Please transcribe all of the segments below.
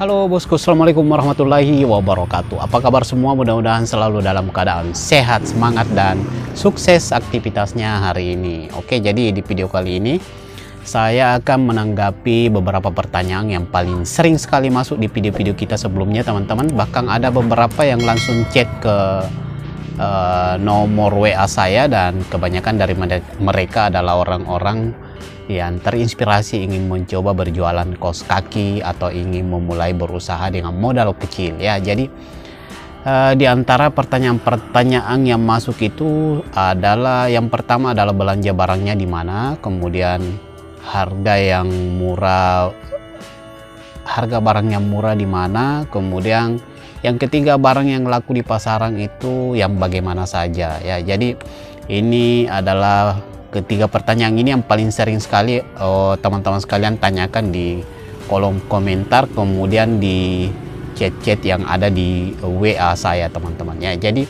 Halo bosku, assalamualaikum warahmatullahi wabarakatuh. Apa kabar semua? Mudah-mudahan selalu dalam keadaan sehat, semangat, dan sukses aktivitasnya hari ini. Oke, jadi di video kali ini saya akan menanggapi beberapa pertanyaan yang paling sering sekali masuk di video-video kita sebelumnya, teman-teman. Bahkan ada beberapa yang langsung chat ke nomor WA saya, dan kebanyakan dari mereka adalah orang-orang yang terinspirasi ingin mencoba berjualan kaos kaki atau ingin memulai berusaha dengan modal kecil ya. Jadi di antara pertanyaan-pertanyaan yang masuk itu adalah, yang pertama adalah belanja barangnya di mana, kemudian harga barang yang murah di mana, kemudian yang ketiga barang yang laku di pasaran itu yang bagaimana saja ya. Jadi ini adalah ketiga pertanyaan ini yang paling sering sekali teman-teman sekalian tanyakan di kolom komentar, kemudian di chat-chat yang ada di WA saya, teman-teman ya. Jadi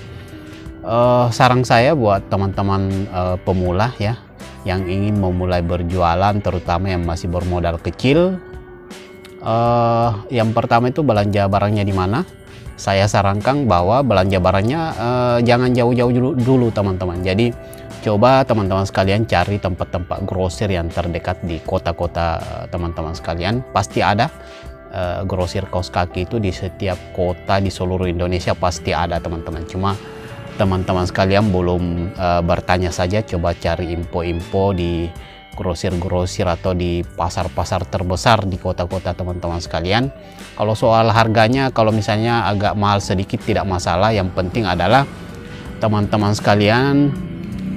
saran saya buat teman-teman pemula ya, yang ingin memulai berjualan, terutama yang masih bermodal kecil, yang pertama itu belanja barangnya di mana. Saya sarankan bahwa belanja barangnya jangan jauh-jauh dulu teman-teman. Jadi coba teman-teman sekalian cari tempat-tempat grosir yang terdekat di kota-kota teman-teman sekalian. Pasti ada grosir kaos kaki itu di setiap kota di seluruh Indonesia, pasti ada teman-teman. Cuma teman-teman sekalian belum bertanya saja, coba cari info-info di grosir-grosir atau di pasar-pasar terbesar di kota-kota teman-teman sekalian. Kalau soal harganya, kalau misalnya agak mahal sedikit tidak masalah, yang penting adalah teman-teman sekalian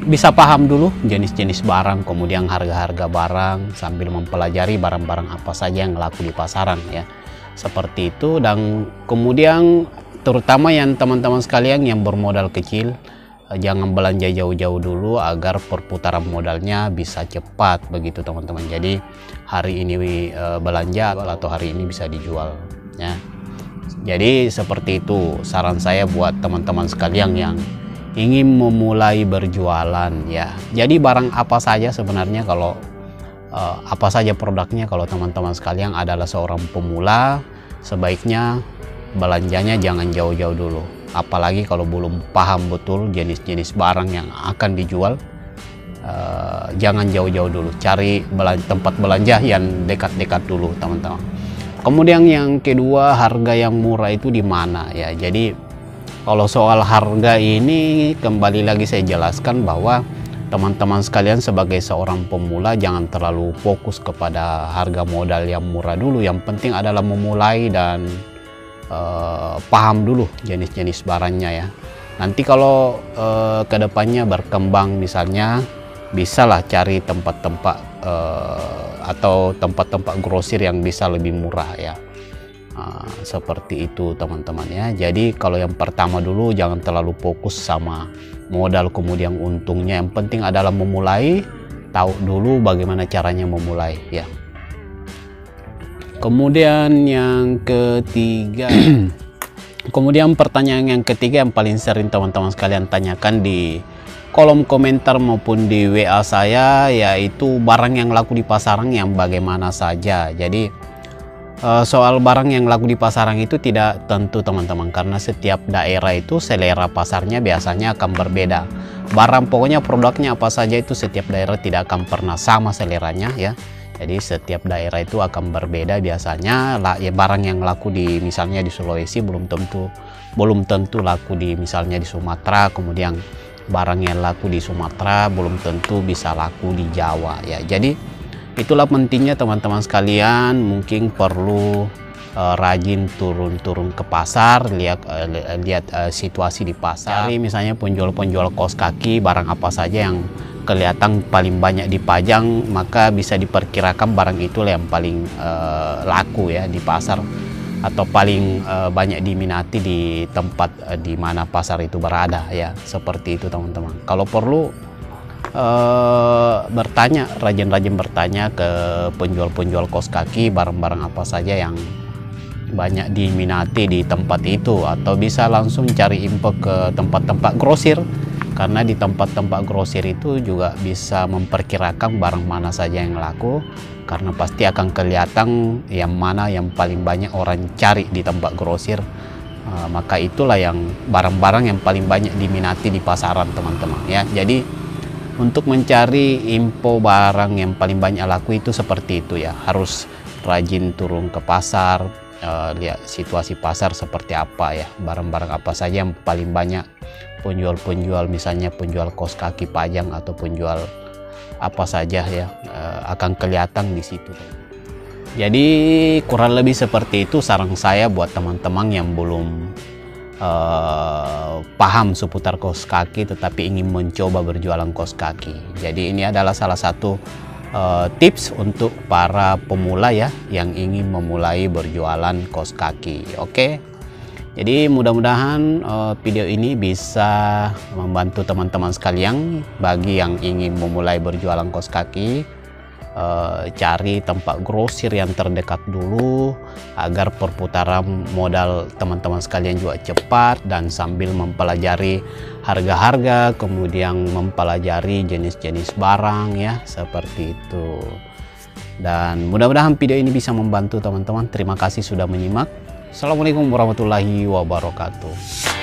bisa paham dulu jenis-jenis barang, kemudian harga-harga barang, sambil mempelajari barang-barang apa saja yang laku di pasaran ya, seperti itu. Dan kemudian terutama yang teman-teman sekalian yang bermodal kecil, jangan belanja jauh-jauh dulu agar perputaran modalnya bisa cepat begitu teman-teman. Jadi hari ini belanja atau hari ini bisa dijual ya. Jadi seperti itu saran saya buat teman-teman sekalian yang ingin memulai berjualan ya. Jadi barang apa saja sebenarnya, kalau apa saja produknya, kalau teman-teman sekalian adalah seorang pemula, sebaiknya belanjanya jangan jauh-jauh dulu. Apalagi kalau belum paham betul jenis-jenis barang yang akan dijual, jangan jauh-jauh dulu. Cari tempat belanja yang dekat-dekat dulu teman-teman. Kemudian yang kedua, harga yang murah itu di mana ya. Jadi kalau soal harga ini kembali lagi saya jelaskan bahwa teman-teman sekalian sebagai seorang pemula jangan terlalu fokus kepada harga modal yang murah dulu. Yang penting adalah memulai dan paham dulu jenis-jenis barangnya ya. Nanti kalau kedepannya berkembang, misalnya bisalah cari tempat-tempat atau tempat-tempat grosir yang bisa lebih murah ya. Seperti itu teman-teman ya. Jadi kalau yang pertama dulu jangan terlalu fokus sama modal kemudian untungnya. Yang penting adalah memulai, tahu dulu bagaimana caranya memulai ya. Kemudian yang ketiga kemudian pertanyaan yang ketiga yang paling sering teman-teman sekalian tanyakan di kolom komentar maupun di WA saya, yaitu barang yang laku di pasaran yang bagaimana saja. Jadi soal barang yang laku di pasaran itu tidak tentu teman-teman, karena setiap daerah itu selera pasarnya biasanya akan berbeda. Barang pokoknya produknya apa saja itu setiap daerah tidak akan pernah sama seleranya ya. Jadi setiap daerah itu akan berbeda biasanya. Ya, barang yang laku di misalnya di Sulawesi belum tentu laku di misalnya di Sumatera, kemudian barang yang laku di Sumatera belum tentu bisa laku di Jawa ya. Jadi itulah pentingnya teman-teman sekalian, mungkin perlu rajin turun-turun ke pasar, lihat situasi di pasar. Cari misalnya penjual-penjual kaos kaki, barang apa saja yang kelihatan paling banyak dipajang, maka bisa diperkirakan barang itu yang paling laku ya di pasar, atau paling banyak diminati di tempat di mana pasar itu berada ya. Seperti itu teman-teman. Kalau perlu rajin-rajin bertanya ke penjual-penjual kaos kaki, barang-barang apa saja yang banyak diminati di tempat itu, atau bisa langsung cari info ke tempat-tempat grosir karena di tempat-tempat grosir itu juga bisa memperkirakan barang mana saja yang laku, karena pasti akan kelihatan yang mana yang paling banyak orang cari di tempat grosir. Maka itulah yang barang-barang yang paling banyak diminati di pasaran, teman-teman ya. Jadi untuk mencari info barang yang paling banyak laku itu seperti itu ya, harus rajin turun ke pasar, lihat situasi pasar seperti apa ya, barang-barang apa saja yang paling banyak penjual-penjual, misalnya penjual kaos kaki pajang atau penjual apa saja ya, akan kelihatan di situ. Jadi kurang lebih seperti itu saran saya buat teman-teman yang belum paham seputar kaos kaki tetapi ingin mencoba berjualan kaos kaki. Jadi ini adalah salah satu tips untuk para pemula ya yang ingin memulai berjualan kaos kaki. Oke. Jadi mudah-mudahan video ini bisa membantu teman-teman sekalian. Bagi yang ingin memulai berjualan kaos kaki, cari tempat grosir yang terdekat dulu agar perputaran modal teman-teman sekalian juga cepat, dan sambil mempelajari harga-harga, kemudian mempelajari jenis-jenis barang ya, seperti itu. Dan mudah-mudahan video ini bisa membantu teman-teman. Terima kasih sudah menyimak. Assalamualaikum warahmatullahi wabarakatuh.